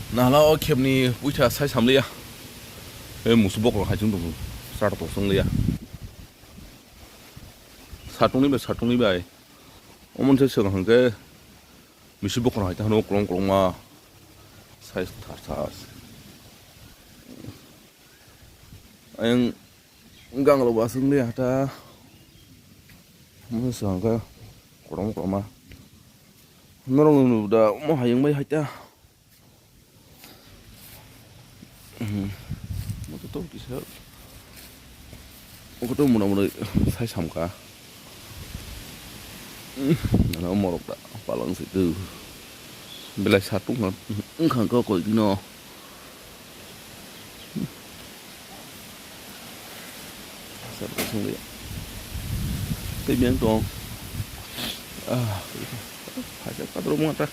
Nah lo kem ni buita sai sam le ya musu bok ha jung du sa to song le ya sa tong ni ba omon se se hang ke musu bok ha ta no klong klong ma sai ta sa anh gang lo ba sung le ya ta mo se hang ke klong klong ma nó đâu da mo ha yang mai ha ta nó tốt tí sao có tôi muốn sai sầm cả nó một đã và lần thứ tư bên lại sát cũng nó cũng không có cội nó sát có xong đi cái miếng to à phải chắc có tôi muốn ta